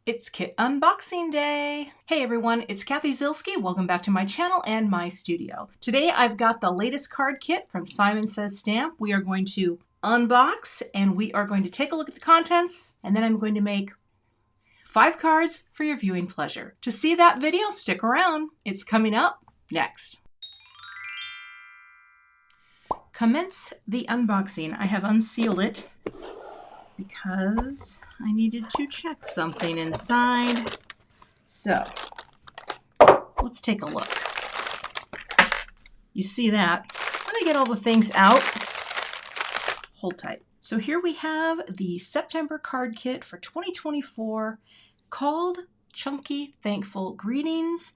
It's kit unboxing day. Hey everyone, it's Cathy Zielske. Welcome back to my channel and my studio. Today I've got the latest card kit from Simon Says Stamp. We are going to unbox and we are going to take a look at the contents, and then I'm going to make 5 cards for your viewing pleasure. To see that video, stick around. It's coming up next. Commence the unboxing. I have unsealed it because I needed to check something inside. So let's take a look. You see that? Let me get all the things out. Hold tight. So here we have the September card kit for 2024 called Chunky Thankful Greetings.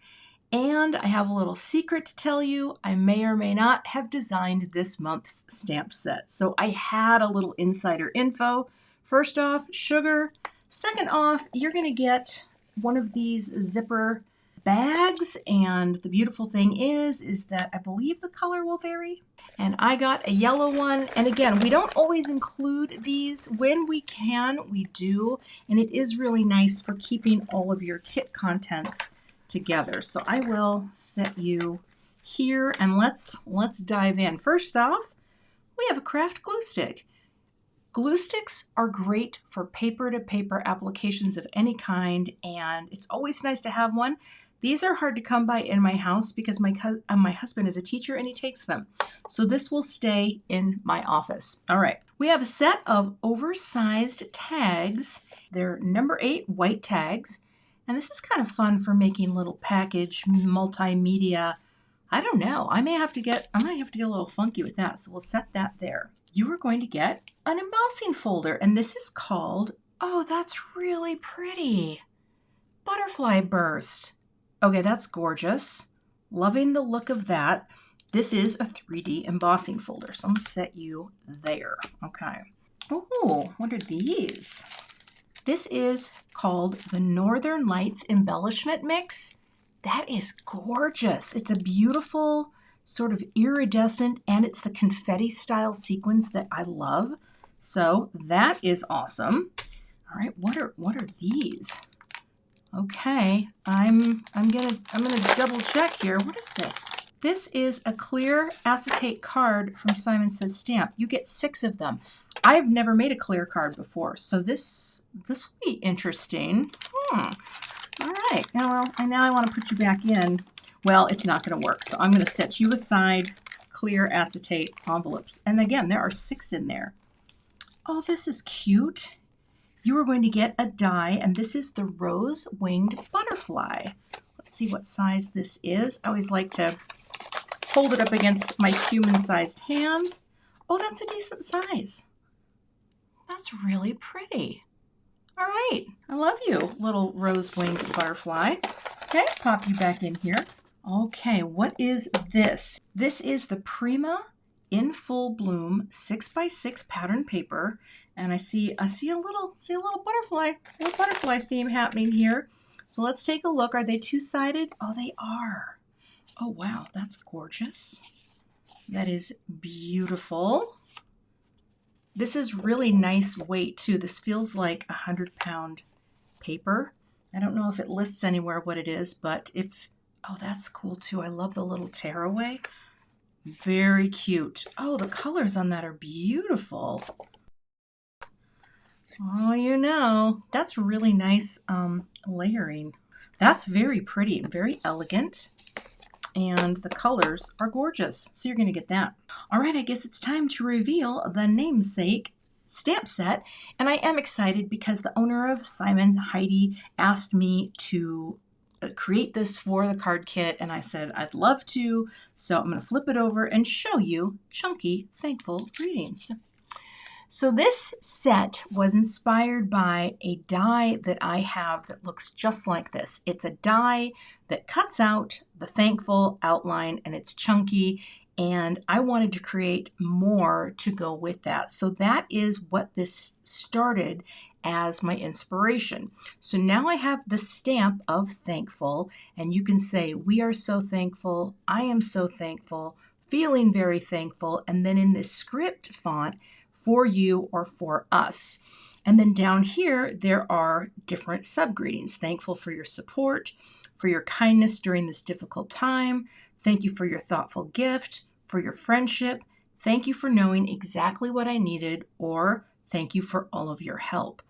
And I have a little secret to tell you. I may or may not have designed this month's stamp set. So I had a little insider info. First off, sugar. Second off, you're going to get one of these zipper bags. And the beautiful thing is that I believe the color will vary. And I got a yellow one. And again, we don't always include these. When we can, we do. And it is really nice for keeping all of your kit contents together. So I will set you here and let's dive in. First off, we have a craft glue stick. Glue sticks are great for paper-to-paper applications of any kind, and it's always nice to have one. These are hard to come by in my house because my husband is a teacher and he takes them. So this will stay in my office. All right, we have a set of oversized tags. They're number 8 white tags. And this is kind of fun for making little package multimedia. I don't know. I might have to get a little funky with that. So we'll set that there. You are going to get an embossing folder, and this is called, oh, that's really pretty, Butterfly Burst. Okay, that's gorgeous. Loving the look of that. This is a 3D embossing folder, so I'm gonna set you there. Okay. Oh, what are these? This is called the Northern Lights Embellishment Mix. That is gorgeous. It's a beautiful sort of iridescent, and it's the confetti style sequins that I love. So that is awesome. All right, what are these? Okay, I'm gonna double check here. What is this? This is a clear acetate card from Simon Says Stamp. You get 6 of them. I've never made a clear card before, so this will be interesting. All right, now I want to put you back in. Well, it's not going to work, so I'm going to set you aside clear acetate envelopes. And again, there are 6 in there. Oh, this is cute. You are going to get a die, and this is the rose-winged butterfly. Let's see what size this is. I always like to hold it up against my human-sized hand. Oh, that's a decent size. That's really pretty. All right, I love you, little rose-winged butterfly. Okay, pop you back in here. Okay, what is this? This is the Prima in Full Bloom 6x6 pattern paper, and I see a little butterfly theme happening here. So let's take a look. Are they two-sided? Oh, they are. Oh wow, that's gorgeous. That is beautiful. This is really nice weight too. This feels like 100-pound paper. I don't know if it lists anywhere what it is, but oh, that's cool too. I love the little tearaway. Very cute. Oh, the colors on that are beautiful. Oh, you know, that's really nice layering. That's very pretty and very elegant. And the colors are gorgeous. So you're going to get that. All right, I guess it's time to reveal the namesake stamp set. And I am excited because the owner of Simon, Heidi, asked me to create this for the card kit. And I said, I'd love to. So I'm going to flip it over and show you Chunky Thankful Greetings. So this set was inspired by a die that I have that looks just like this. It's a die that cuts out the thankful outline, and it's chunky, and I wanted to create more to go with that. So that is what this started as my inspiration. So now I have the stamp of thankful, and you can say, we are so thankful, I am so thankful, feeling very thankful, and then in this script font, for you or for us. And then down here, there are different sub-greetings. Thankful for your support, for your kindness during this difficult time. Thank you for your thoughtful gift, for your friendship. Thank you for knowing exactly what I needed, or thank you for all of your help.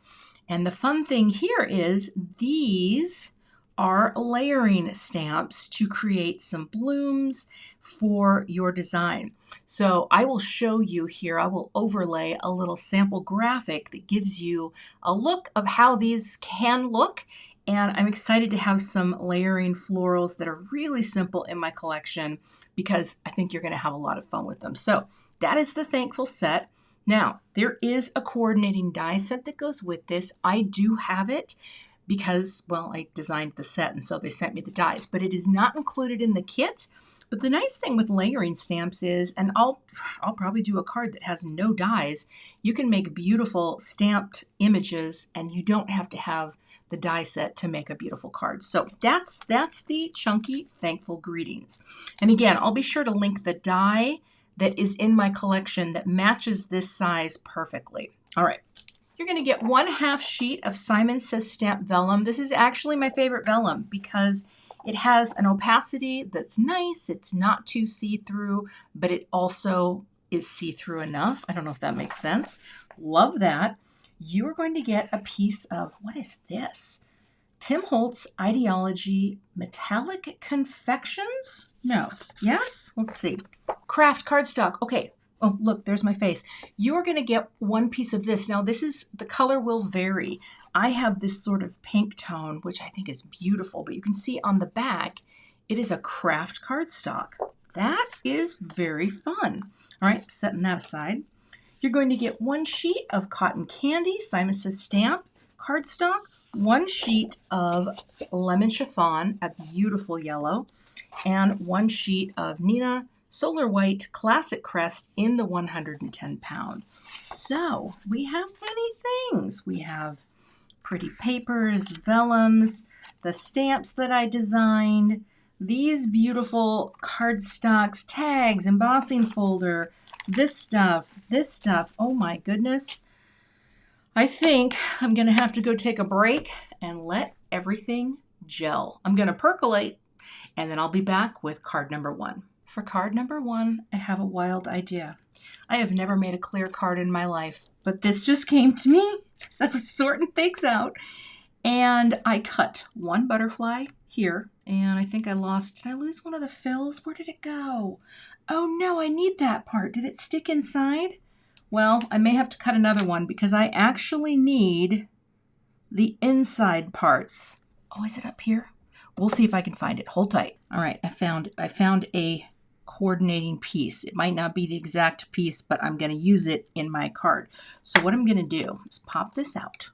And the fun thing here is these are layering stamps to create some blooms for your design. So I will show you here, I will overlay a little sample graphic that gives you a look of how these can look. And I'm excited to have some layering florals that are really simple in my collection because I think you're going to have a lot of fun with them. So that is the Thankful set. Now, there is a coordinating die set that goes with this. I do have it because, well, I designed the set and so they sent me the dies, but it is not included in the kit. But the nice thing with layering stamps is, and I'll probably do a card that has no dies, you can make beautiful stamped images and you don't have to have the die set to make a beautiful card. So that's the chunky Thankful Greetings. And again, I'll be sure to link the die that is in my collection that matches this size perfectly. All right, you're going to get 1/2 sheet of Simon Says Stamp vellum. This is actually my favorite vellum because it has an opacity that's nice. It's not too see-through, but it also is see-through enough. I don't know if that makes sense. Love that. You're going to get a piece of, what is this? Tim Holtz Ideology Metallic Confections? No. Yes? Let's see. Craft cardstock. Okay. Oh, look, there's my face. You're going to get one piece of this. Now, this is, the color will vary. I have this sort of pink tone, which I think is beautiful, but you can see on the back, it is a craft cardstock. That is very fun. All right, setting that aside. You're going to get 1 sheet of cotton candy, Simon Says Stamp cardstock, 1 sheet of lemon chiffon, a beautiful yellow, and 1 sheet of Nina Solar White Classic Crest in the 110 pound. So we have many things. We have pretty papers, vellums, the stamps that I designed, these beautiful cardstocks, tags, embossing folder, this stuff. Oh my goodness. I think I'm going to have to go take a break and let everything gel. I'm going to percolate and then I'll be back with card number 1. For card number 1, I have a wild idea. I have never made a clear card in my life, but this just came to me as I was sorting things out. And I cut 1 butterfly here, and I think I lost, did I lose one of the fills? Where did it go? Oh no, I need that part. Did it stick inside? Well, I may have to cut another one because I actually need the inside parts. Oh, is it up here? We'll see if I can find it. Hold tight. All right, I found a coordinating piece. It might not be the exact piece, but I'm going to use it in my card. So what I'm going to do is pop this out.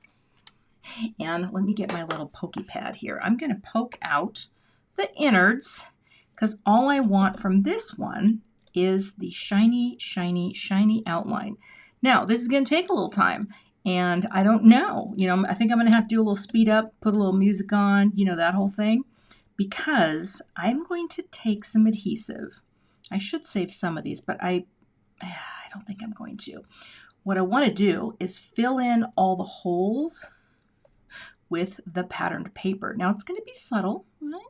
And let me get my little pokey pad here. I'm going to poke out the innards because all I want from this one is the shiny, shiny, shiny outline. Now, this is going to take a little time, and I don't know. I think I'm going to have to do a little speed up, put a little music on, that whole thing, because I'm going to take some adhesive. I should save some of these, but I don't think I'm going to. What I want to do is fill in all the holes with the patterned paper. Now it's going to be subtle, right?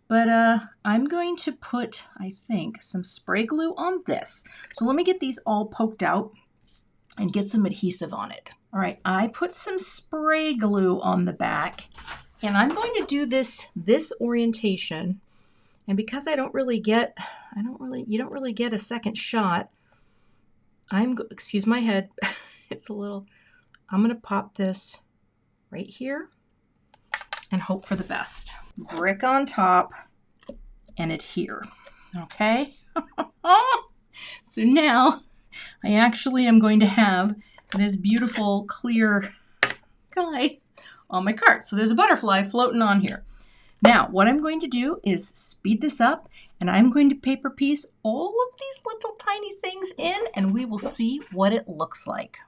But I'm going to put, I think, some spray glue on this. So let me get these all poked out and get some adhesive on it. All right, I put some spray glue on the back, and I'm going to do this orientation. And because you don't really get a second shot, excuse my head, it's a little, I'm going to pop this right here and hope for the best. Brick on top and adhere. Okay? So now I actually am going to have this beautiful clear guy on my card. So there's a butterfly floating on here. Now what I'm going to do is speed this up, and I'm going to paper piece all of these little tiny things in, and we will see what it looks like.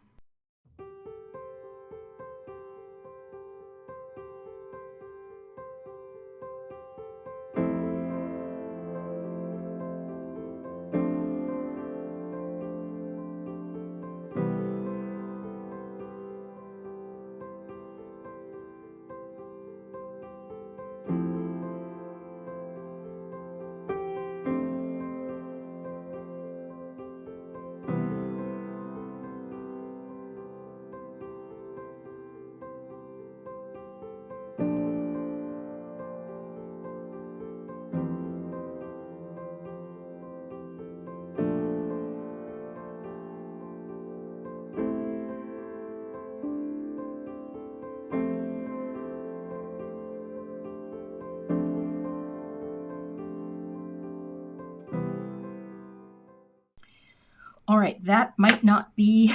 All right, that might not be,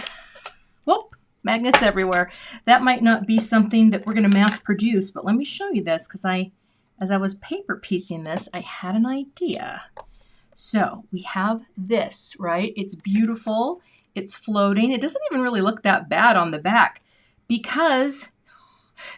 whoop, magnets everywhere. That might not be something that we're going to mass produce, but let me show you this because as I was paper piecing this, I had an idea. So we have this, right? It's beautiful. It's floating. It doesn't even really look that bad on the back because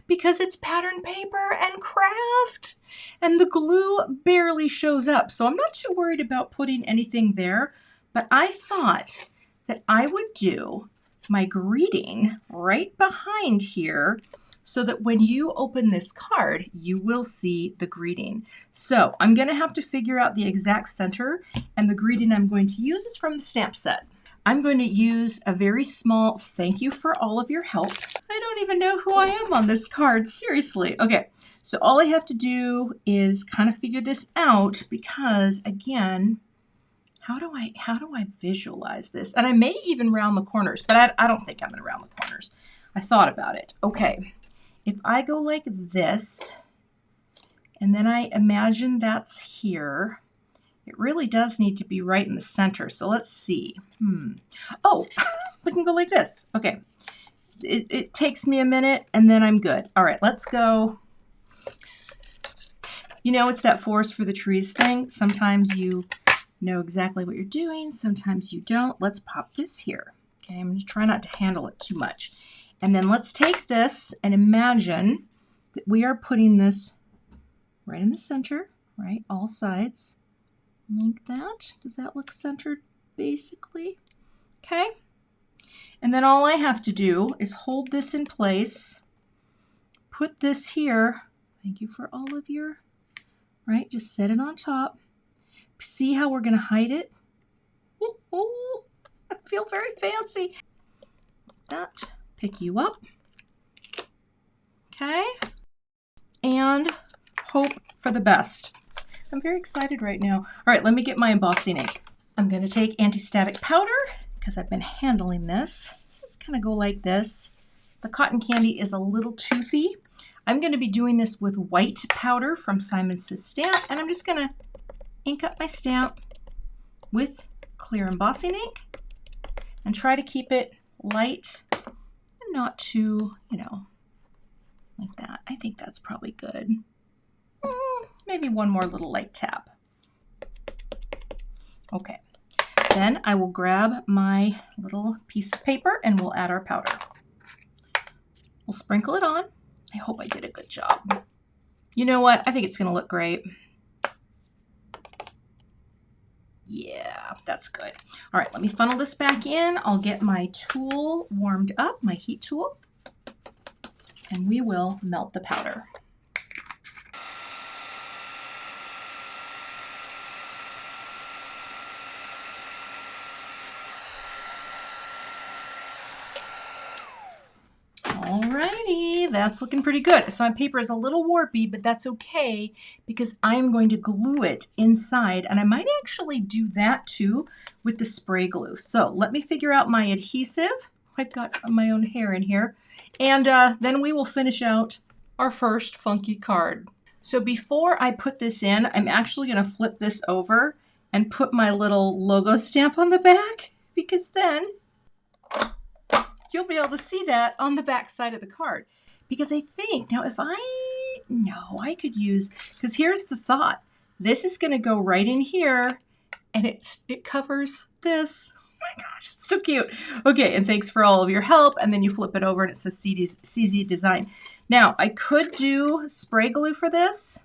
it's pattern paper and craft and the glue barely shows up. So I'm not too worried about putting anything there, but I thought that I would do my greeting right behind here so that when you open this card, you will see the greeting. So I'm going to have to figure out the exact center, and the greeting I'm going to use is from the stamp set. I'm going to use a very small thank you for all of your help. I don't even know who I am on this card, seriously. Okay, so all I have to do is kind of figure this out because, again, how do I visualize this? And I may even round the corners, but I don't think I'm going to round the corners. I thought about it. Okay, if I go like this, and then I imagine that's here, it really does need to be right in the center. So let's see. Oh, we can go like this. Okay. It takes me a minute and then I'm good. All right, let's go. You know, it's that forest for the trees thing. Sometimes you know exactly what you're doing. Sometimes you don't. Let's pop this here. Okay, I'm going to try not to handle it too much. And then let's take this and imagine that we are putting this right in the center, right? All sides. Like that. Does that look centered basically? Okay. And then all I have to do is hold this in place, put this here. Thank you for all of your, right? Just set it on top. See how we're going to hide it? Oh, I feel very fancy. That, pick you up. Okay. And hope for the best. I'm very excited right now. All right, let me get my embossing ink. I'm going to take anti-static powder because I've been handling this. Just kind of go like this. The cotton candy is a little toothy. I'm going to be doing this with white powder from Simon Says Stamp, and I'm just going to ink up my stamp with clear embossing ink and try to keep it light and not too, you know, like that. I think that's probably good. Maybe one more little light tap. Okay. Then I will grab my little piece of paper and we'll add our powder. We'll sprinkle it on. I hope I did a good job. You know what? I think it's going to look great. Yeah, that's good. All right, let me funnel this back in. I'll get my tool warmed up, my heat tool, and we will melt the powder. Alrighty, that's looking pretty good. So my paper is a little warpy, but that's okay because I'm going to glue it inside, and I might actually do that too with the spray glue. So let me figure out my adhesive. I've got my own hair in here, and then we will finish out our first funky card. So before I put this in, I'm actually going to flip this over and put my little logo stamp on the back because then you'll be able to see that on the back side of the card. Because I think, now if I could use, because here's the thought. This is going to go right in here, and it covers this. Oh my gosh, it's so cute. Okay, and thanks for all of your help. And then you flip it over, and it says CZ Design. Now, I could do spray glue for this.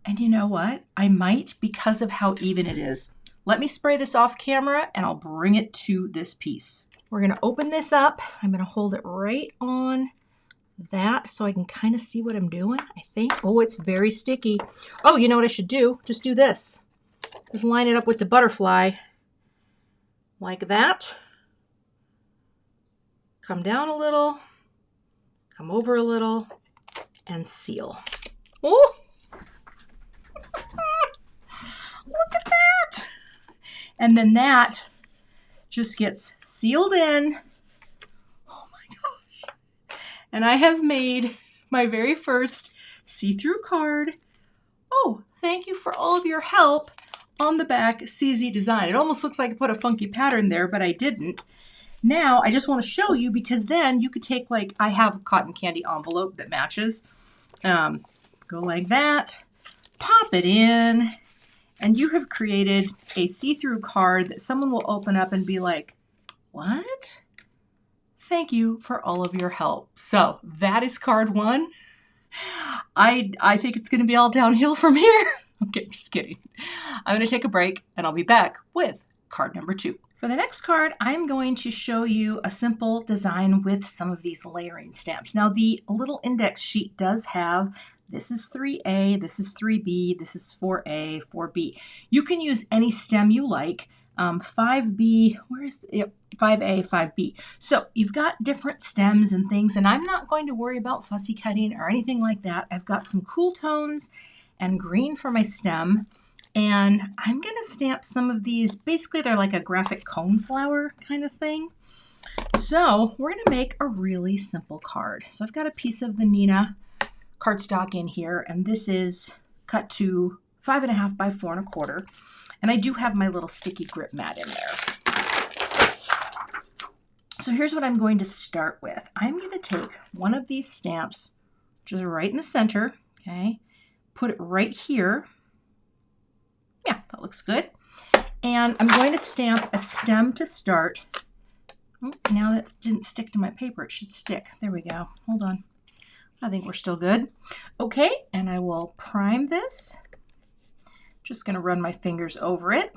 And you know what? I might because of how even it is. Let me spray this off camera, and I'll bring it to this piece. We're going to open this up. I'm going to hold it right on that so I can kind of see what I'm doing, I think. Oh, it's very sticky. Oh, you know what I should do? Just do this. Just line it up with the butterfly like that. Come down a little, come over a little, and seal. Oh! Look at that! And then that just gets sealed in. Oh my gosh. And I have made my very first see-through card. Oh, thank you for all of your help. on the back, CZ Design. It almost looks like I put a funky pattern there, but I didn't. Now, I just want to show you because then you could take, like, I have a cotton candy envelope that matches. Go like that, pop it in, and you have created a see-through card that someone will open up and be like, what? Thank you for all of your help. So that is card 1. I think it's going to be all downhill from here. Okay, just kidding. I'm going to take a break and I'll be back with card number 2. For the next card, I'm going to show you a simple design with some of these layering stamps. Now, the little index sheet does have, this is 3A, this is 3B, this is 4A, 4B. You can use any stem you like. 5B, where's the, yep, 5A, 5B. So you've got different stems and things, and I'm not going to worry about fussy cutting or anything like that. I've got some cool tones and green for my stem, and I'm going to stamp some of these. Basically, they're like a graphic cone flower kind of thing. So we're going to make a really simple card. So I've got a piece of the Nina cardstock in here, and this is cut to 5.5 by 4.25. And I do have my little sticky grip mat in there. So here's what I'm going to start with. I'm going to take one of these stamps, just right in the center, okay? Put it right here. Yeah, that looks good. And I'm going to stamp a stem to start. Oh, now that didn't stick to my paper, it should stick. There we go. Hold on. I think we're still good. Okay, and I will prime this. Just going to run my fingers over it.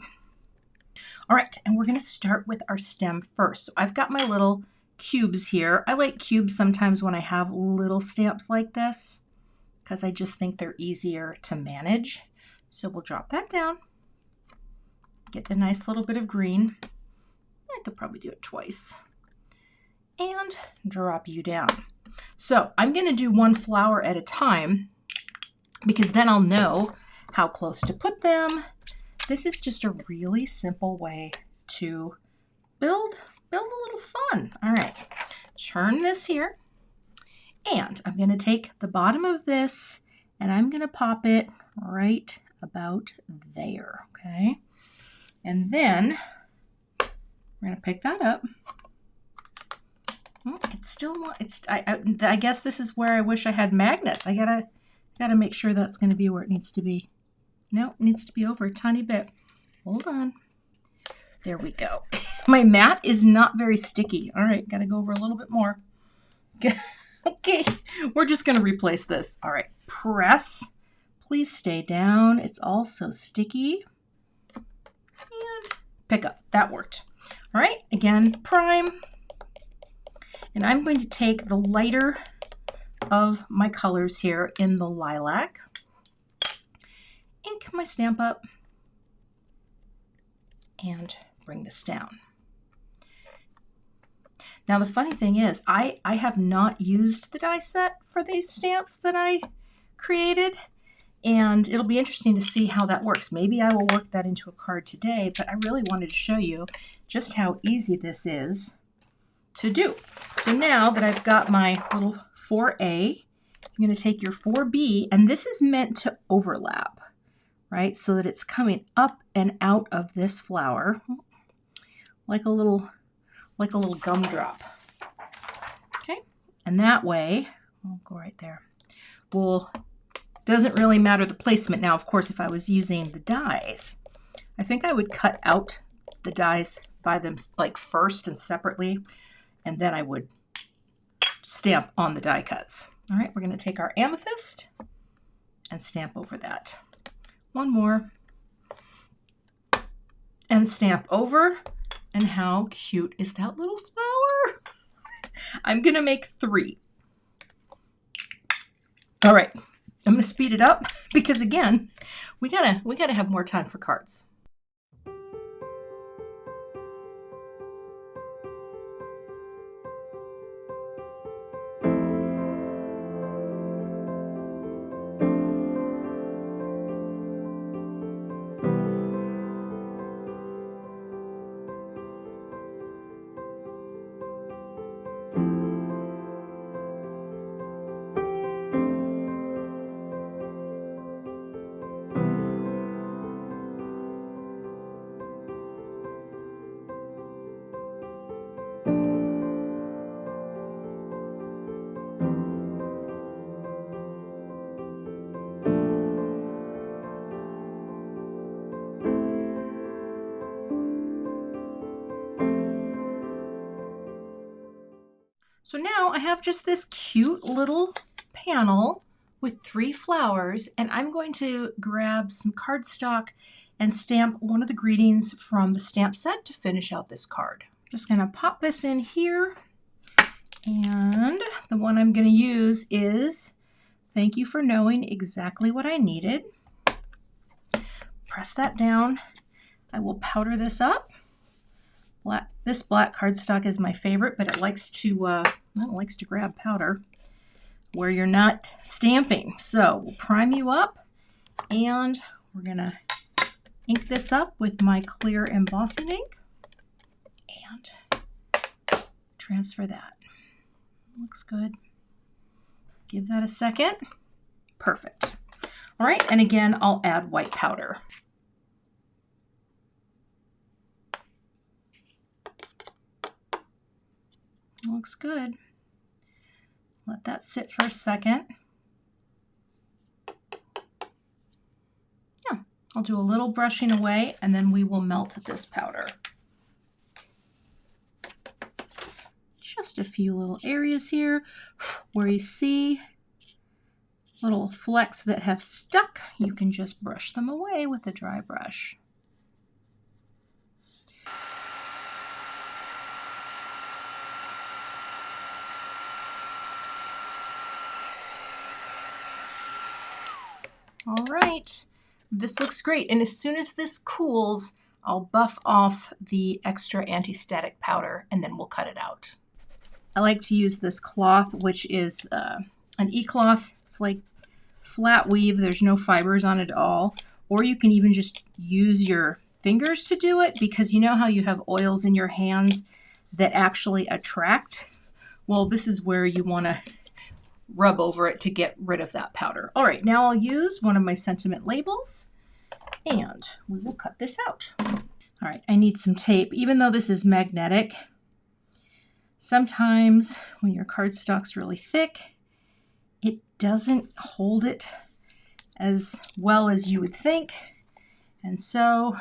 All right, and we're going to start with our stem first. So I've got my little cubes here. I like cubes sometimes when I have little stamps like this because I just think they're easier to manage. So we'll drop that down. Get a nice little bit of green. I could probably do it twice. And drop you down. So I'm going to do one flower at a time because then I'll know how close to put them. This is just a really simple way to build a little fun. All right, turn this here. And I'm going to take the bottom of this and I'm going to pop it right about there, okay? And then we're going to pick that up. Oh, it's still not, I guess this is where I wish I had magnets. I gotta make sure that's going to be where it needs to be. No, it needs to be over a tiny bit. Hold on. There we go. My mat is not very sticky. All right, got to go over a little bit more. Okay, we're just going to replace this. All right, press. Please stay down. It's also sticky. And pick up. That worked. All right, again, prime. And I'm going to take the lighter of my colors here in the lilac. Ink my stamp up and bring this down. Now the funny thing is I have not used the die set for these stamps that I created, and it'll be interesting to see how that works. Maybe I will work that into a card today, but I really wanted to show you just how easy this is to do. So now that I've got my little 4A, I'm going to take your 4B, and this is meant to overlap, right? So that it's coming up and out of this flower like a little gumdrop. Okay, and that way, I'll go right there. Doesn't really matter the placement. Now, of course, if I was using the dies, I think I would cut out the dies by them like first and separately, and then I would stamp on the die cuts. All right, we're going to take our amethyst and stamp over that. One more. And stamp over. And how cute is that little flower? I'm going to make 3. All right, I'm going to speed it up because again, we gotta have more time for cards. I have just this cute little panel with 3 flowers, and I'm going to grab some cardstock and stamp one of the greetings from the stamp set to finish out this card. Just gonna pop this in here, and the one I'm gonna use is "Thank you for knowing exactly what I needed." Press that down. I will powder this up. This black cardstock is my favorite, but it likes to grab powder where you're not stamping. So we'll prime you up, and we're gonna ink this up with my clear embossing ink and transfer that. Looks good. Give that a second. Perfect. All right, and again, I'll add white powder. Looks good. Let that sit for a second. Yeah, I'll do a little brushing away, and then we will melt this powder. Just a few little areas here where you see little flecks that have stuck. You can just brush them away with a dry brush. All right, this looks great. And as soon as this cools, I'll buff off the extra anti-static powder, and then we'll cut it out. I like to use this cloth, which is an e-cloth. It's like flat weave. There's no fibers on it at all. Or you can even just use your fingers to do it, because you know how you have oils in your hands that actually attract? Well, this is where you want to rub over it to get rid of that powder. All right, now I'll use one of my sentiment labels, and we will cut this out. All right, I need some tape. Even though this is magnetic, sometimes when your cardstock's really thick, it doesn't hold it as well as you would think. And so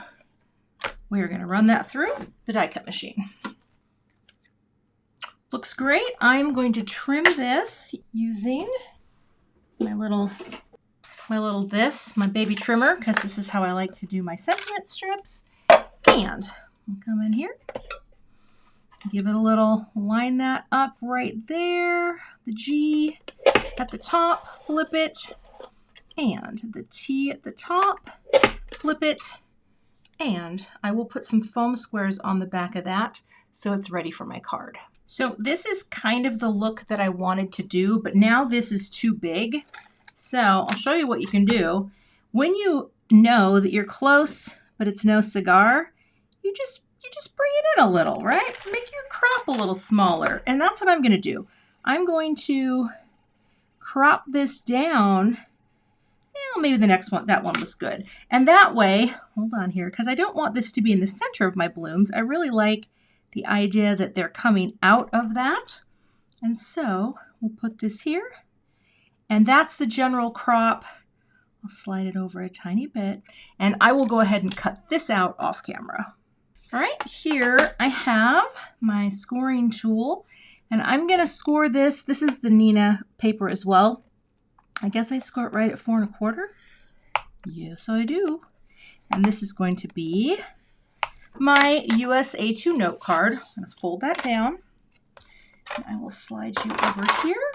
we're going to run that through the die cut machine. Looks great. I'm going to trim this using my baby trimmer, because this is how I like to do my sentiment strips. And I'll come in here, give it a little, line that up right there, the G at the top, flip it, and the T at the top, flip it, and I will put some foam squares on the back of that so it's ready for my card. So this is kind of the look that I wanted to do, but now this is too big. So I'll show you what you can do. When you know that you're close, but it's no cigar, you just bring it in a little, right? Make your crop a little smaller. And that's what I'm going to do. I'm going to crop this down. Well, maybe the next one, that one was good. And that way, hold on here, because I don't want this to be in the center of my blooms. I really like the idea that they're coming out of that. And so we'll put this here, and that's the general crop. I'll slide it over a tiny bit, and I will go ahead and cut this out off camera. All right, here I have my scoring tool, and I'm gonna score this. This is the Nina paper as well. I guess I score it right at 4 1/4. Yes, I do. And this is going to be my US A2 note card. I'm going to fold that down, and I will slide you over here,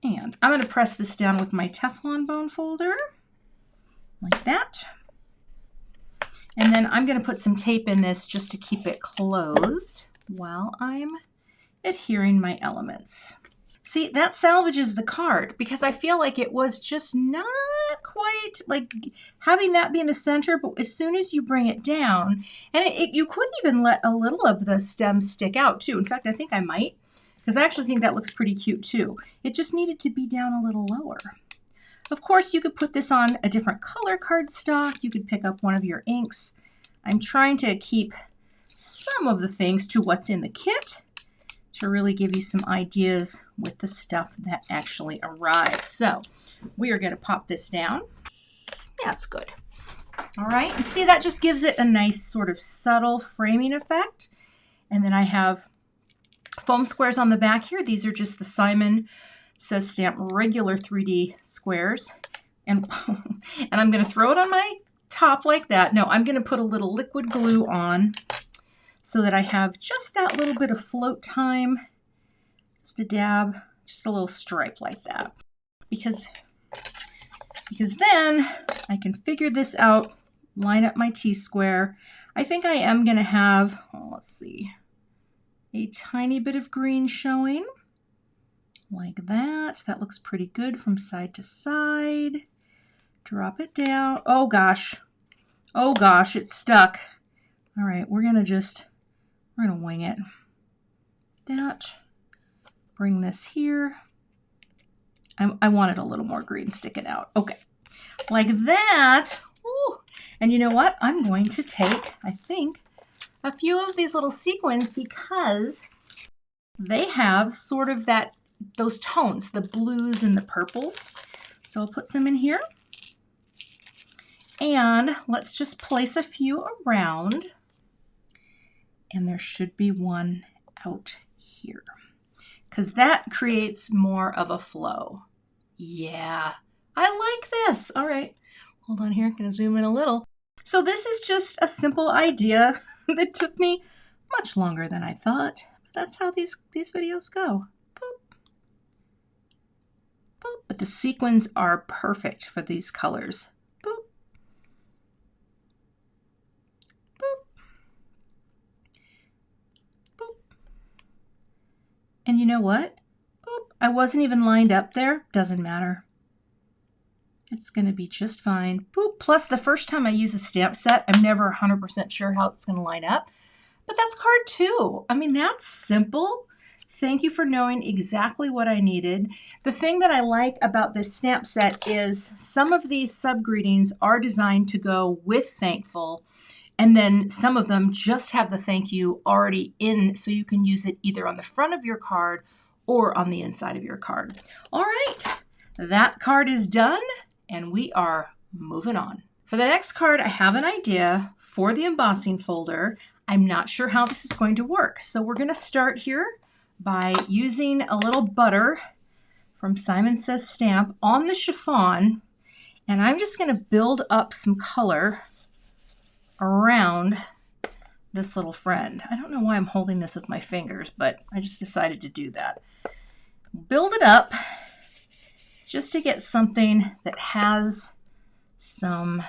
and I'm going to press this down with my Teflon bone folder like that, and then I'm going to put some tape in this just to keep it closed while I'm adhering my elements. See, that salvages the card, because I feel like it was just not quite like having that be in the center, but as soon as you bring it down, and you could even let a little of the stem stick out too. In fact, I think I might, because I actually think that looks pretty cute too. It just needed to be down a little lower. Of course, you could put this on a different color cardstock. You could pick up one of your inks. I'm trying to keep some of the things to what's in the kit to really give you some ideas with the stuff that actually arrives. So we are going to pop this down. Yeah, it's good. All right, and see, that just gives it a nice sort of subtle framing effect. And then I have foam squares on the back here. These are just the Simon Says Stamp regular 3D squares. And, and I'm going to throw it on my top like that. No, I'm going to put a little liquid glue on so that I have just that little bit of float time. Just a dab, just a little stripe like that. Because then I can figure this out, line up my T-square. I think I am going to have, let's see, a tiny bit of green showing like that. That looks pretty good from side to side. Drop it down. Oh gosh, it's stuck. All right, we're gonna wing it. That, bring this here. I wanted a little more green sticking out. Okay, like that. Ooh. And you know what? I'm going to take, I think, a few of these little sequins because they have sort of those tones, the blues and the purples. So I'll put some in here. And let's just place a few around. And there should be one out here, because that creates more of a flow. Yeah, I like this. All right, hold on here. I'm going to zoom in a little. So this is just a simple idea that took me much longer than I thought. That's how these videos go. Boop. Boop. But the sequins are perfect for these colors. And you know what? Boop, I wasn't even lined up there. Doesn't matter. It's going to be just fine. Boop. Plus, the first time I use a stamp set, I'm never 100% sure how it's going to line up. But that's card 2. I mean, that's simple. Thank you for knowing exactly what I needed. The thing that I like about this stamp set is some of these sub-greetings are designed to go with thankful. And then some of them just have the thank you already in, so you can use it either on the front of your card or on the inside of your card. All right, that card is done, and we are moving on. For the next card, I have an idea for the embossing folder. I'm not sure how this is going to work. So we're going to start here by using a little butter from Simon Says Stamp on the chiffon, and I'm just going to build up some color around this little friend. I don't know why I'm holding this with my fingers, but I just decided to do that. Build it up just to get something that has some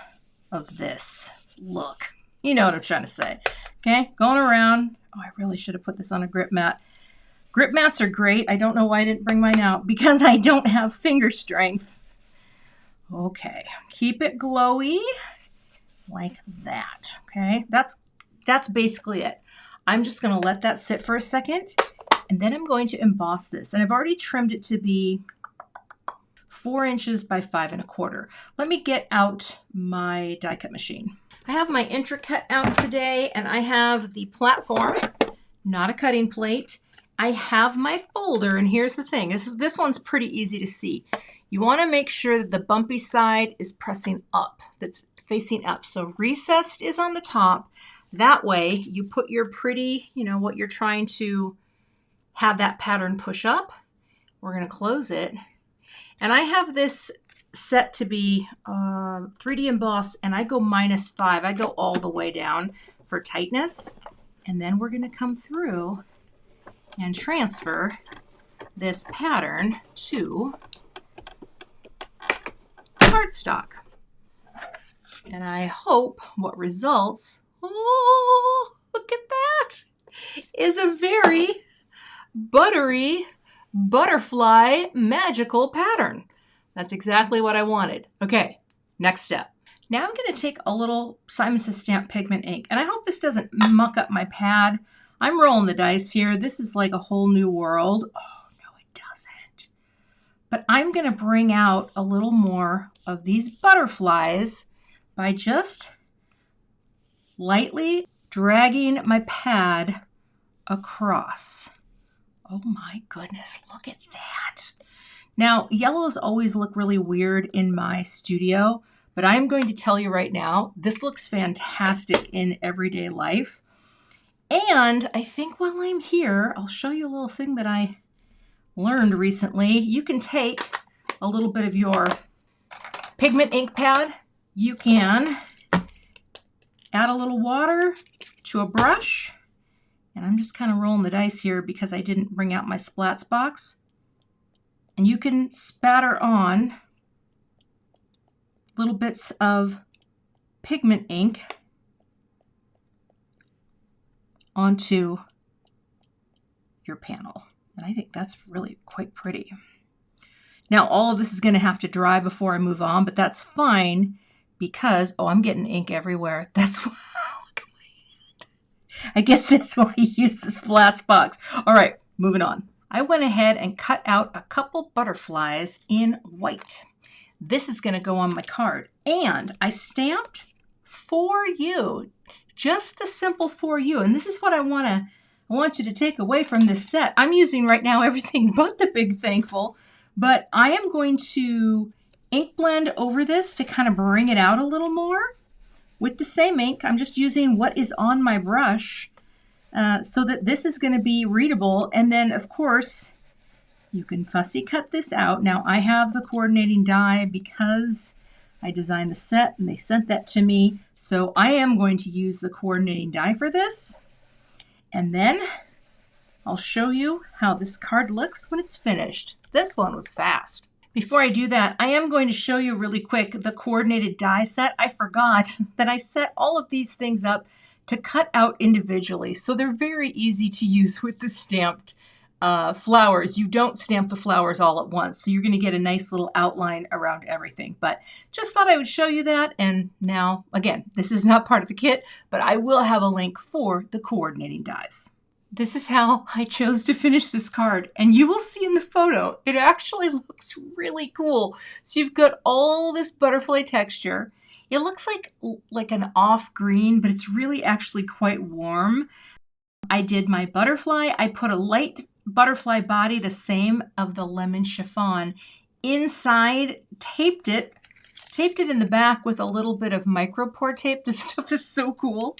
of this look. You know what I'm trying to say. Okay, going around. Oh, I really should have put this on a grip mat. Grip mats are great. I don't know why I didn't bring mine out, because I don't have finger strength. Okay, keep it glowy. Like that, okay? That's basically it. I'm just gonna let that sit for a second, and then I'm going to emboss this. And I've already trimmed it to be 4 inches by 5 1/4. Let me get out my die cut machine. I have my Intricut out today, and I have the platform, not a cutting plate. I have my folder, and here's the thing. This one's pretty easy to see. You wanna make sure that the bumpy side is pressing up, that's facing up. So recessed is on the top. That way you put your pretty, what you're trying to have that pattern push up. We're going to close it. And I have this set to be 3D emboss, and I go -5. I go all the way down for tightness. And then we're going to come through and transfer this pattern to cardstock. And I hope what results, oh, look at that, is a very buttery, butterfly, magical pattern. That's exactly what I wanted. Okay, next step. Now I'm going to take a little Simon Says Stamp pigment ink, and I hope this doesn't muck up my pad. I'm rolling the dice here. This is like a whole new world. Oh, no, it doesn't. But I'm going to bring out a little more of these butterflies by just lightly dragging my pad across. Oh my goodness, look at that. Now, yellows always look really weird in my studio, but I'm going to tell you right now, this looks fantastic in everyday life. And I think while I'm here, I'll show you a little thing that I learned recently. You can take a little bit of your pigment ink pad. You can add a little water to a brush. And I'm just kind of rolling the dice here because I didn't bring out my splats box. And you can spatter on little bits of pigment ink onto your panel. And I think that's really quite pretty. Now, all of this is going to have to dry before I move on, but that's fine because, oh, I'm getting ink everywhere. That's why, look at my hand. I guess that's why you use the splats box. All right, moving on. I went ahead and cut out a couple butterflies in white. This is going to go on my card. And I stamped for you, just the simple for you. And this is what I want you to take away from this set. I'm using right now everything but the Big Thankful, but I am going to ink blend over this to kind of bring it out a little more with the same ink. I'm just using what is on my brush so that this is going to be readable. And then, of course, you can fussy cut this out. Now, I have the coordinating die because I designed the set and they sent that to me. So I am going to use the coordinating die for this. And then I'll show you how this card looks when it's finished. This one was fast. Before I do that, I am going to show you really quick the coordinated die set. I forgot that I set all of these things up to cut out individually. So they're very easy to use with the stamped flowers. You don't stamp the flowers all at once. So you're going to get a nice little outline around everything. But just thought I would show you that. And now, again, this is not part of the kit, but I will have a link for the coordinating dies. This is how I chose to finish this card. And you will see in the photo, it actually looks really cool. So you've got all this butterfly texture. It looks like an off green, but it's really actually quite warm. I did my butterfly. I put a light butterfly body, the same of the lemon chiffon, inside, taped it in the back with a little bit of micro pour tape. This stuff is so cool.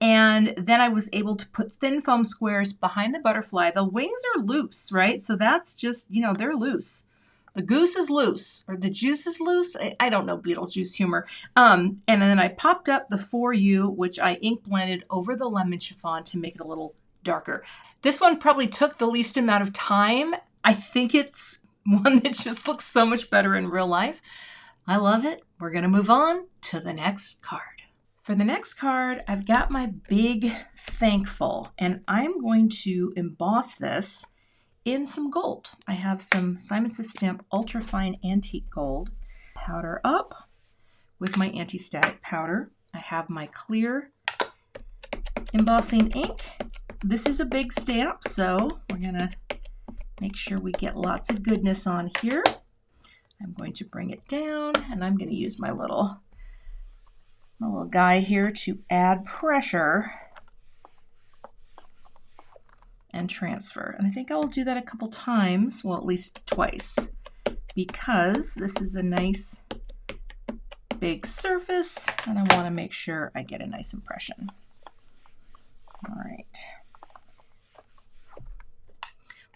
And then I was able to put thin foam squares behind the butterfly. The wings are loose, right? So that's just, they're loose. The goose is loose, or the juice is loose. I don't know Beetlejuice humor. And then I popped up the For You, which I ink blended over the lemon chiffon to make it a little darker. This one probably took the least amount of time. I think it's one that just looks so much better in real life. I love it. We're going to move on to the next card. For the next card, I've got my Big Thankful, and I'm going to emboss this in some gold. I have some Simon Says Stamp Ultra Fine Antique Gold powder up with my anti-static powder. I have my clear embossing ink. This is a big stamp, so we're gonna make sure we get lots of goodness on here. I'm going to bring it down, and I'm gonna use my little guy here to add pressure and transfer. And I think I will do that a couple times, well, at least twice, because this is a nice big surface, and I want to make sure I get a nice impression. All right.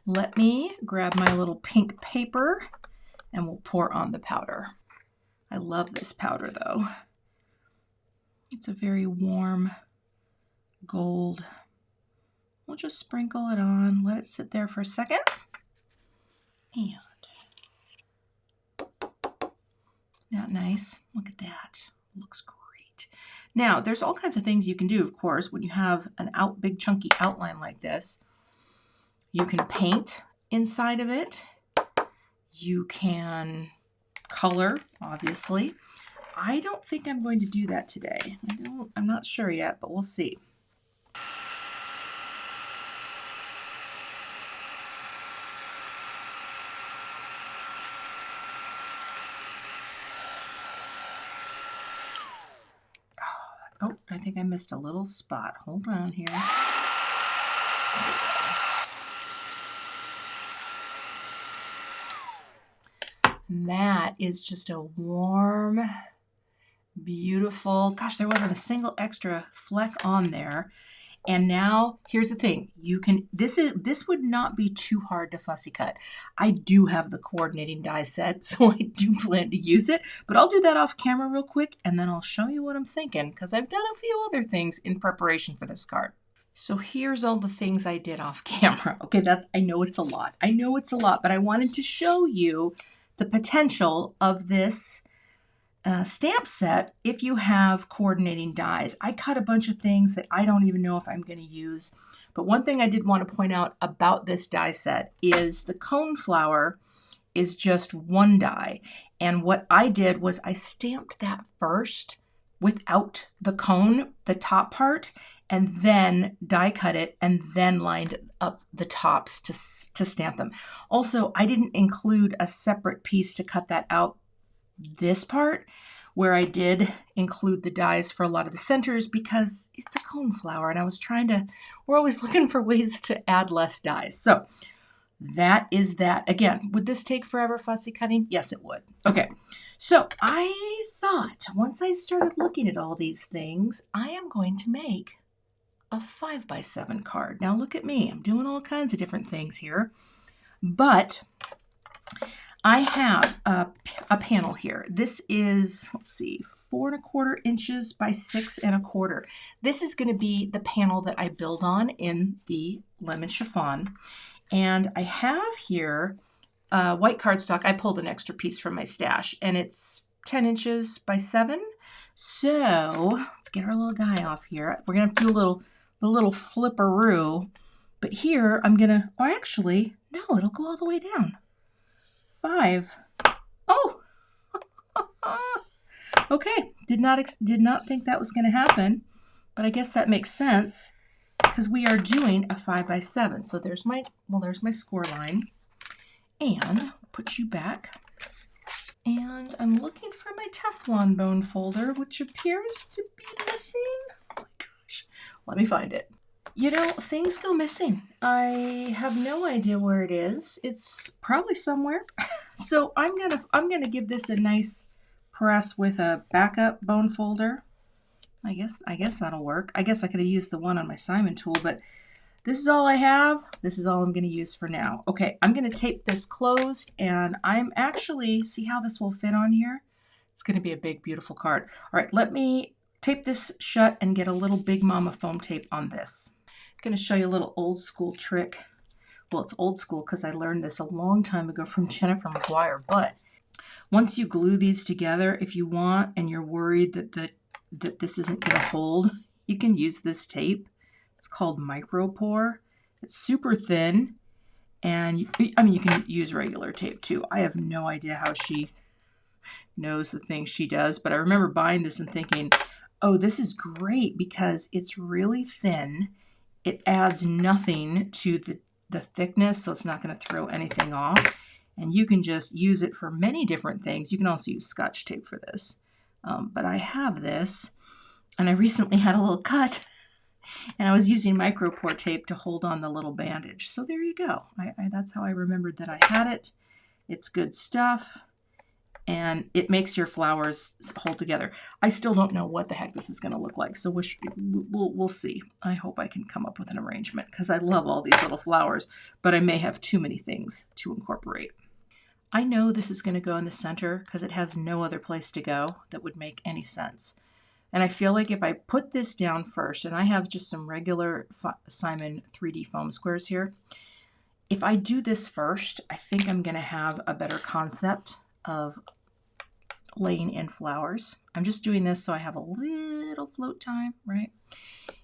Let me grab my little pink paper and we'll pour on the powder. I love this powder though. It's a very warm gold. We'll just sprinkle it on, let it sit there for a second. And isn't that nice? Look at that. Looks great. Now, there's all kinds of things you can do, of course, when you have an big chunky outline like this. You can paint inside of it. You can color, obviously. I don't think I'm going to do that today. I'm not sure yet, but we'll see. Oh, I think I missed a little spot. Hold on here. And that is just a warm, beautiful, gosh, there wasn't a single extra fleck on there. And now here's the thing, you can, this would not be too hard to fussy cut. I do have the coordinating die set, so I do plan to use it, but I'll do that off camera real quick and then I'll show you what I'm thinking, because I've done a few other things in preparation for this card. So here's all the things I did off camera. Okay, I know it's a lot. I know it's a lot, but I wanted to show you the potential of this stamp set if you have coordinating dies. I cut a bunch of things that I don't even know if I'm going to use. But one thing I did want to point out about this die set is the cone flower is just one die. And what I did was I stamped that first without the cone, the top part, and then die cut it and then lined up the tops to stamp them. Also, I didn't include a separate piece to cut that out, this part, where I did include the dies for a lot of the centers because it's a cone flower and I was trying to, we're always looking for ways to add less dies. So that is that. Again, would this take forever fussy cutting? Yes, it would. Okay, so I thought once I started looking at all these things, I am going to make a 5x7 card. Now look at me, I'm doing all kinds of different things here, but I have a panel here. This is, let's see, 4¼ inches by 6¼ inches. This is going to be the panel that I build on in the lemon chiffon. And I have here white cardstock. I pulled an extra piece from my stash, and it's 10 inches by 7. So let's get our little guy off here. We're going to have to do a little flipperoo. But here I'm going to, oh, actually, no, it'll go all the way down. 5. Oh, okay. Did not think that was going to happen, but I guess that makes sense because we are doing a 5x7. So there's my score line, and put you back. And I'm looking for my Teflon bone folder, which appears to be missing. Oh my gosh, let me find it. You know, things go missing. I have no idea where it is. It's probably somewhere. So I'm gonna give this a nice press with a backup bone folder. I guess that'll work. I guess I could have used the one on my Simon tool, but this is all I have. This is all I'm gonna use for now. Okay, I'm gonna tape this closed, and I'm actually, see how this will fit on here? It's gonna be a big, beautiful card. All right, let me tape this shut and get a little Big Mama foam tape on this. I'm going to show you a little old school trick. Well, it's old school because I learned this a long time ago from Jennifer McGuire, but once you glue these together, if you want and you're worried that this isn't going to hold, you can use this tape. It's called Micropore. It's super thin, and you can use regular tape too. I have no idea how she knows the things she does, but I remember buying this and thinking, oh, this is great because it's really thin. It adds nothing to the thickness, so it's not going to throw anything off. And you can just use it for many different things. You can also use Scotch tape for this. But I have this, and I recently had a little cut, and I was using Micropore tape to hold on the little bandage. So there you go. That's how I remembered that I had it. It's good stuff. And it makes your flowers hold together. I still don't know what the heck this is going to look like, so we'll see. I hope I can come up with an arrangement because I love all these little flowers, but I may have too many things to incorporate. I know this is going to go in the center because it has no other place to go that would make any sense. And I feel like if I put this down first, and I have just some regular Simon 3D foam squares here, if I do this first, I think I'm going to have a better concept of laying in flowers. I'm just doing this so I have a little float time, right?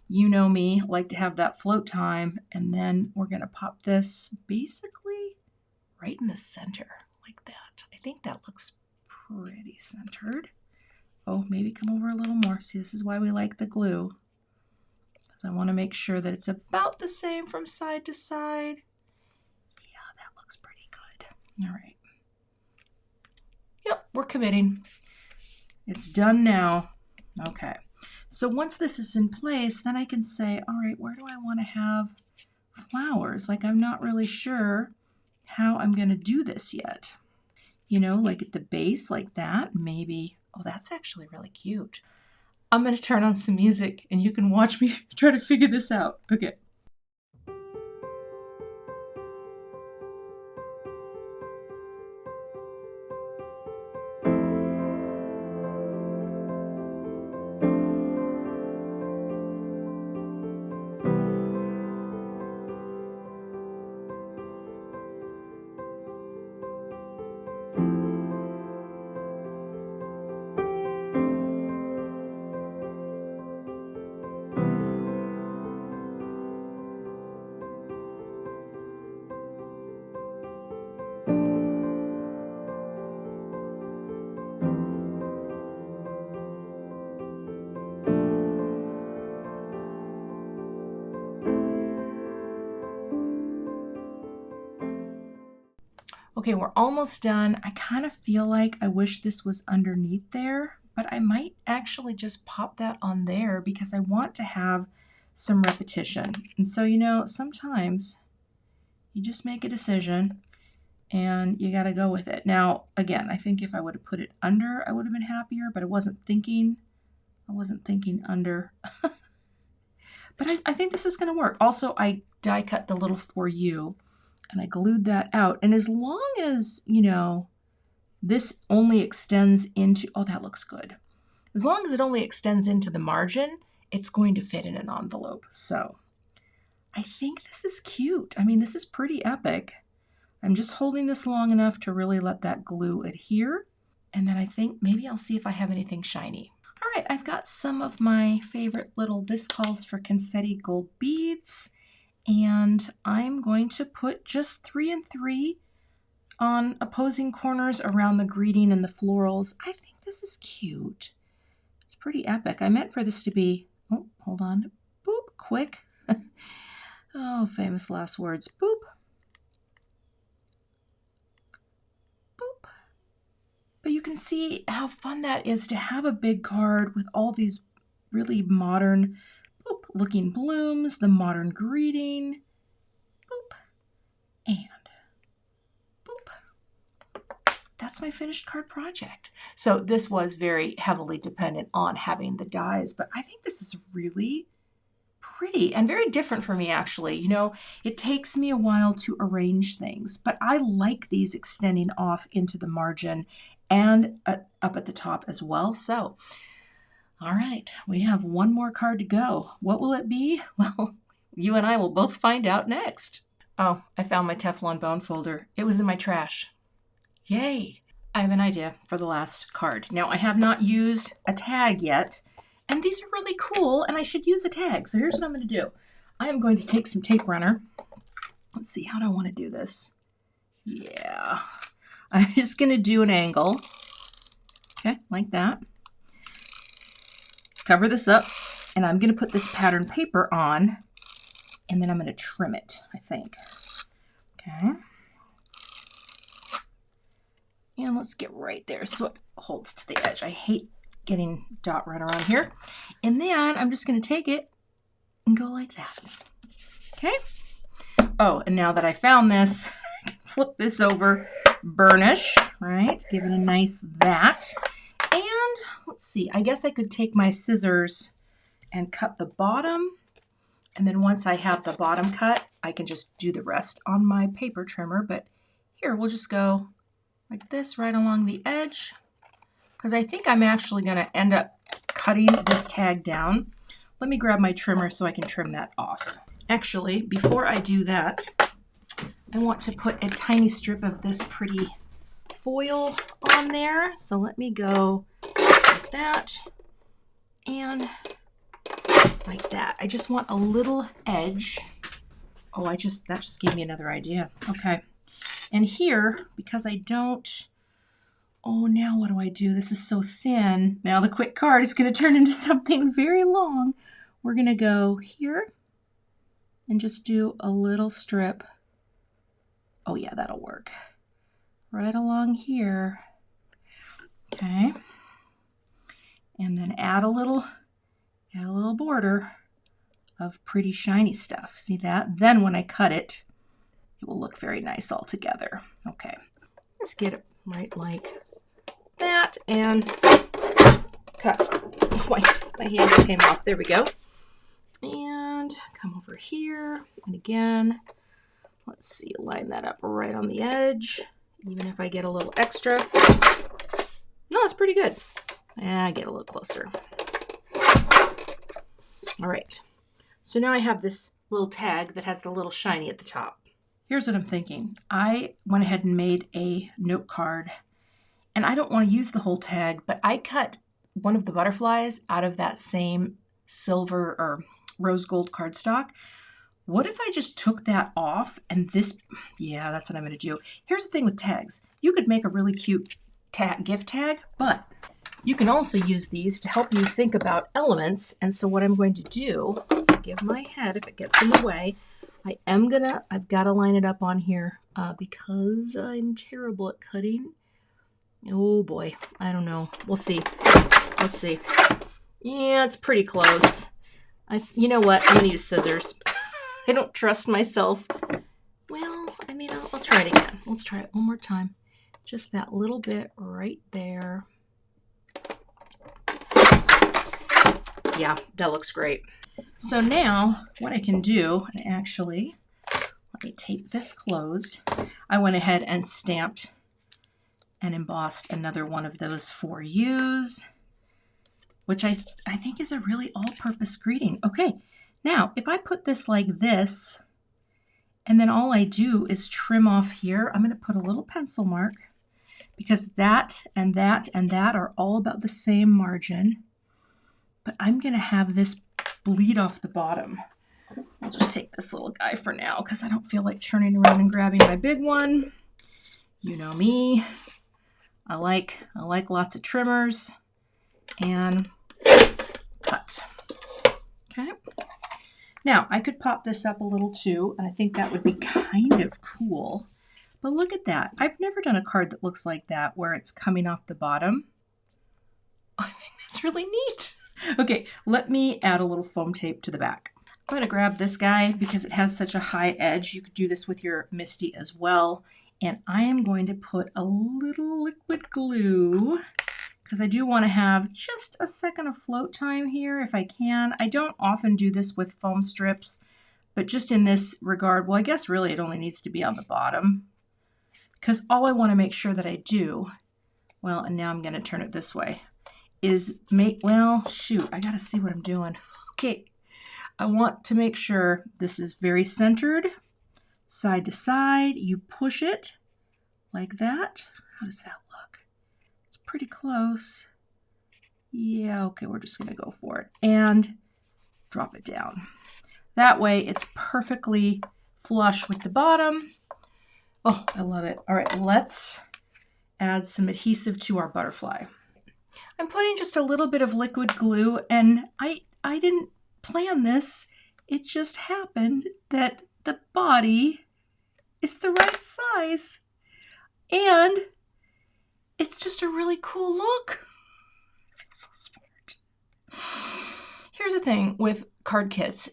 You know me, like to have that float time, and then we're going to pop this basically right in the center like that. I think that looks pretty centered. Oh, maybe come over a little more. See, this is why we like the glue, because I want to make sure that it's about the same from side to side. Yeah, that looks pretty good. All right. Yep, we're committing. It's done now. Okay, so once this is in place, then I can say, all right, where do I want to have flowers? Like, I'm not really sure how I'm going to do this yet. You know, like at the base like that, maybe. Oh, that's actually really cute. I'm going to turn on some music and you can watch me try to figure this out. Okay. Okay, we're almost done. I kind of feel like I wish this was underneath there, but I might actually just pop that on there because I want to have some repetition. And so, you know, sometimes you just make a decision and you got to go with it. Now, again, I think if I would have put it under, I would have been happier, but I wasn't thinking under. But I think this is going to work. Also, I die cut the little for you. And I glued that out. And as long as, you know, this only extends into, oh, that looks good. As long as it only extends into the margin, it's going to fit in an envelope. So I think this is cute. I mean, this is pretty epic. I'm just holding this long enough to really let that glue adhere. And then I think maybe I'll see if I have anything shiny. All right, I've got some of my favorite little, this calls for confetti gold beads. And I'm going to put just 3 and 3 on opposing corners around the greeting and the florals. I think this is cute. It's pretty epic. I meant for this to be, oh, hold on, boop, quick. Oh, famous last words, boop. Boop. But you can see how fun that is to have a big card with all these really modern boop looking blooms, the modern greeting, boop, and boop. That's my finished card project. So this was very heavily dependent on having the dies, but I think this is really pretty and very different for me, actually. You know, it takes me a while to arrange things, but I like these extending off into the margin and up at the top as well. So all right, we have one more card to go. What will it be? Well, you and I will both find out next. Oh, I found my Teflon bone folder. It was in my trash. Yay! I have an idea for the last card. Now, I have not used a tag yet, and these are really cool, and I should use a tag. So here's what I'm going to do. I am going to take some tape runner. Let's see, how do I want to do this? Yeah, I'm just going to do an angle. Okay, like that. Cover this up, and I'm going to put this pattern paper on, and then I'm going to trim it, I think. Okay. And let's get right there so it holds to the edge. I hate getting dot runner on here. And then I'm just going to take it and go like that. Okay. Oh, and now that I found this, I can flip this over, burnish, right? Give it a nice that. And let's see, I guess I could take my scissors and cut the bottom. And then once I have the bottom cut, I can just do the rest on my paper trimmer. But here, we'll just go like this right along the edge, because I think I'm actually going to end up cutting this tag down. Let me grab my trimmer so I can trim that off. Actually, before I do that, I want to put a tiny strip of this pretty foil on there. So let me go like that and like that. I just want a little edge. Oh, that just gave me another idea. Okay. And here, because I don't, oh, now what do I do? This is so thin. Now the quick card is going to turn into something very long. We're going to go here and just do a little strip. Oh yeah, that'll work. Right along here. Okay. And then add a little border of pretty shiny stuff. See that? Then when I cut it, it will look very nice all together. Okay. Let's get it right like that and cut. my hand just came off. There we go. And come over here. And again, let's see, line that up right on the edge. Even if I get a little extra. No, it's pretty good. And I get a little closer. All right. So now I have this little tag that has the little shiny at the top. Here's what I'm thinking. I went ahead and made a note card, and I don't want to use the whole tag, but I cut one of the butterflies out of that same silver or rose gold cardstock. What if I just took that off and this, yeah, that's what I'm going to do. Here's the thing with tags. You could make a really cute gift tag, but you can also use these to help you think about elements. And so what I'm going to do, forgive my head if it gets in the way, I've got to line it up on here because I'm terrible at cutting. Oh boy, I don't know. We'll see. Let's see. Yeah, it's pretty close. You know what? I'm going to use scissors. I don't trust myself. Well, I mean, I'll try it again. Let's try it one more time. Just that little bit right there. Yeah, that looks great. So now what I can do, and actually, let me tape this closed. I went ahead and stamped and embossed another one of those 4 U's, which I think is a really all-purpose greeting. Okay, now if I put this like this, and then all I do is trim off here, I'm going to put a little pencil mark because that and that and that are all about the same margin. But I'm going to have this bleed off the bottom. I'll just take this little guy for now because I don't feel like turning around and grabbing my big one. You know me. I like lots of trimmers. And cut. Okay. Now, I could pop this up a little too, and I think that would be kind of cool. But look at that. I've never done a card that looks like that where it's coming off the bottom. I think that's really neat. Okay, let me add a little foam tape to the back. I'm going to grab this guy because it has such a high edge. You could do this with your Misty as well. And I am going to put a little liquid glue because I do want to have just a second of float time here if I can. I don't often do this with foam strips, but just in this regard, well, I guess really it only needs to be on the bottom because all I want to make sure that I do, well, and now I'm going to turn it this way, is well, shoot, I got to see what I'm doing. Okay, I want to make sure this is very centered, side to side. You push it like that. How does that look? It's pretty close. Yeah, okay, we're just going to go for it. And drop it down. That way it's perfectly flush with the bottom. Oh, I love it. All right, let's add some adhesive to our butterfly. I'm putting just a little bit of liquid glue, and I didn't plan this. It just happened that the body is the right size, and it's just a really cool look. I feel so smart. Here's the thing with card kits.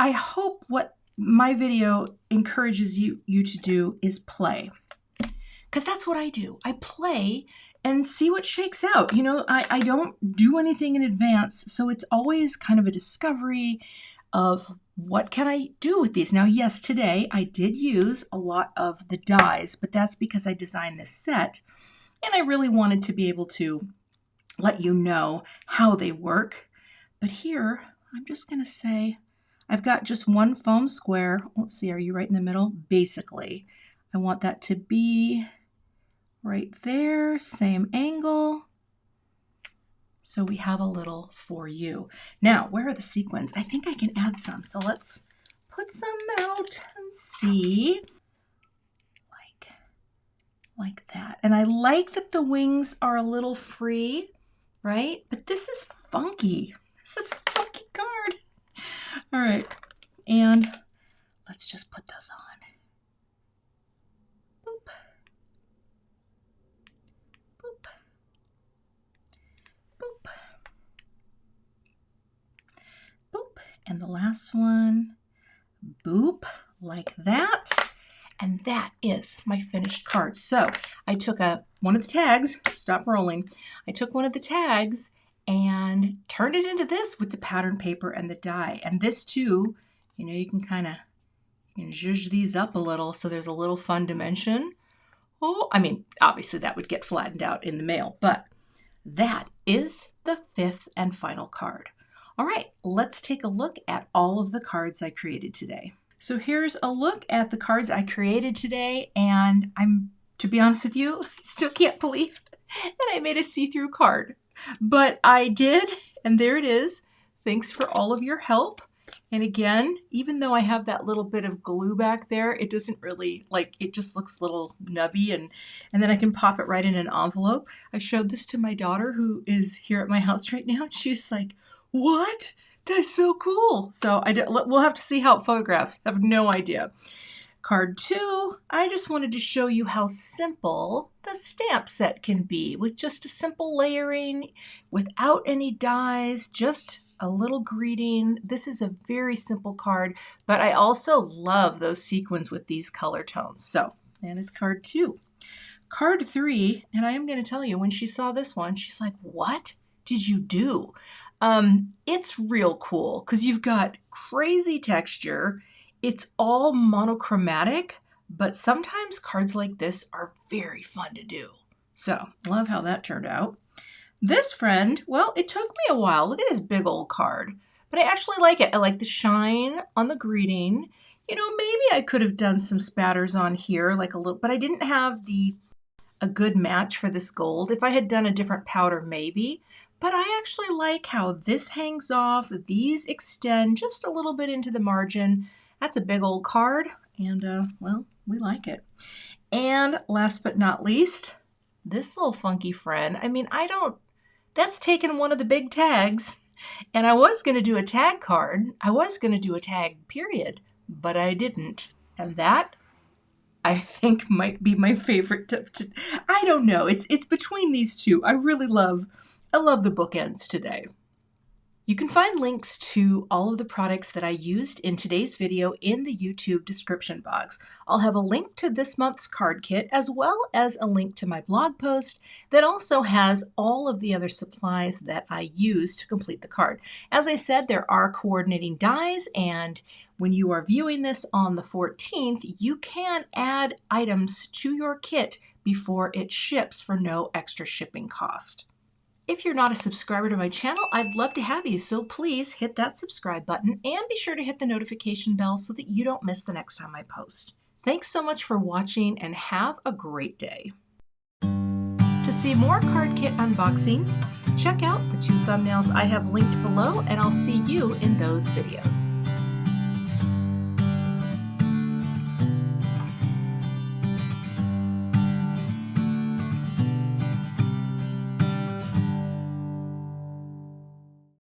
I hope what my video encourages you to do is play, because that's what I do. I play and see what shakes out. You know, I don't do anything in advance, so it's always kind of a discovery of what can I do with these. Now, yes, today I did use a lot of the dies, but that's because I designed this set, and I really wanted to be able to let you know how they work. But here, I'm just going to say, I've got just one foam square. Let's see, are you right in the middle? Basically, I want that to be right there, same angle. So we have a little for you. Now, where are the sequins? I think I can add some. So let's put some out and see. Like that. And I like that the wings are a little free, right? But this is funky. This is a funky card. All right. And let's just put those on. And the last one, boop, like that. And that is my finished card. So I took one of the tags, stop rolling. I took one of the tags and turned it into this with the pattern paper and the die. And this too, you know, you can kind of zhuzh these up a little so there's a little fun dimension. Oh, I mean, obviously that would get flattened out in the mail, but that is the 5th and final card. All right, let's take a look at all of the cards I created today. So here's a look at the cards I created today, and to be honest with you, I still can't believe that I made a see-through card. But I did, and there it is. Thanks for all of your help. And again, even though I have that little bit of glue back there, it doesn't really, it just looks a little nubby, and then I can pop it right in an envelope. I showed this to my daughter who is here at my house right now, and she's like, what? That's so cool. So we'll have to see how it photographs. I have no idea. Card 2, I just wanted to show you how simple the stamp set can be with just a simple layering, without any dies, just a little greeting. This is a very simple card, but I also love those sequins with these color tones. So that is card 2. Card 3, and I am going to tell you, when she saw this one, she's like, what did you do? It's real cool because you've got crazy texture. It's all monochromatic, but sometimes cards like this are very fun to do. So, love how that turned out. This friend, well, it took me a while. Look at this big old card, but I actually like it. I like the shine on the greeting. You know, maybe I could have done some spatters on here, like a little, but I didn't have a good match for this gold. If I had done a different powder, maybe. But I actually like how this hangs off. These extend just a little bit into the margin. That's a big old card, and well, we like it. And last but not least, this little funky friend. I mean, that's taken one of the big tags, and I was going to do a tag card. I was going to do a tag period, but I didn't. And that, I think, might be my favorite. I don't know. It's between these two. I love the bookends today. You can find links to all of the products that I used in today's video in the YouTube description box. I'll have a link to this month's card kit, as well as a link to my blog post that also has all of the other supplies that I used to complete the card. As I said, there are coordinating dies, and when you are viewing this on the 14th, you can add items to your kit before it ships for no extra shipping cost. If you're not a subscriber to my channel, I'd love to have you, so please hit that subscribe button and be sure to hit the notification bell so that you don't miss the next time I post. Thanks so much for watching and have a great day. To see more card kit unboxings, check out the 2 thumbnails I have linked below, and I'll see you in those videos.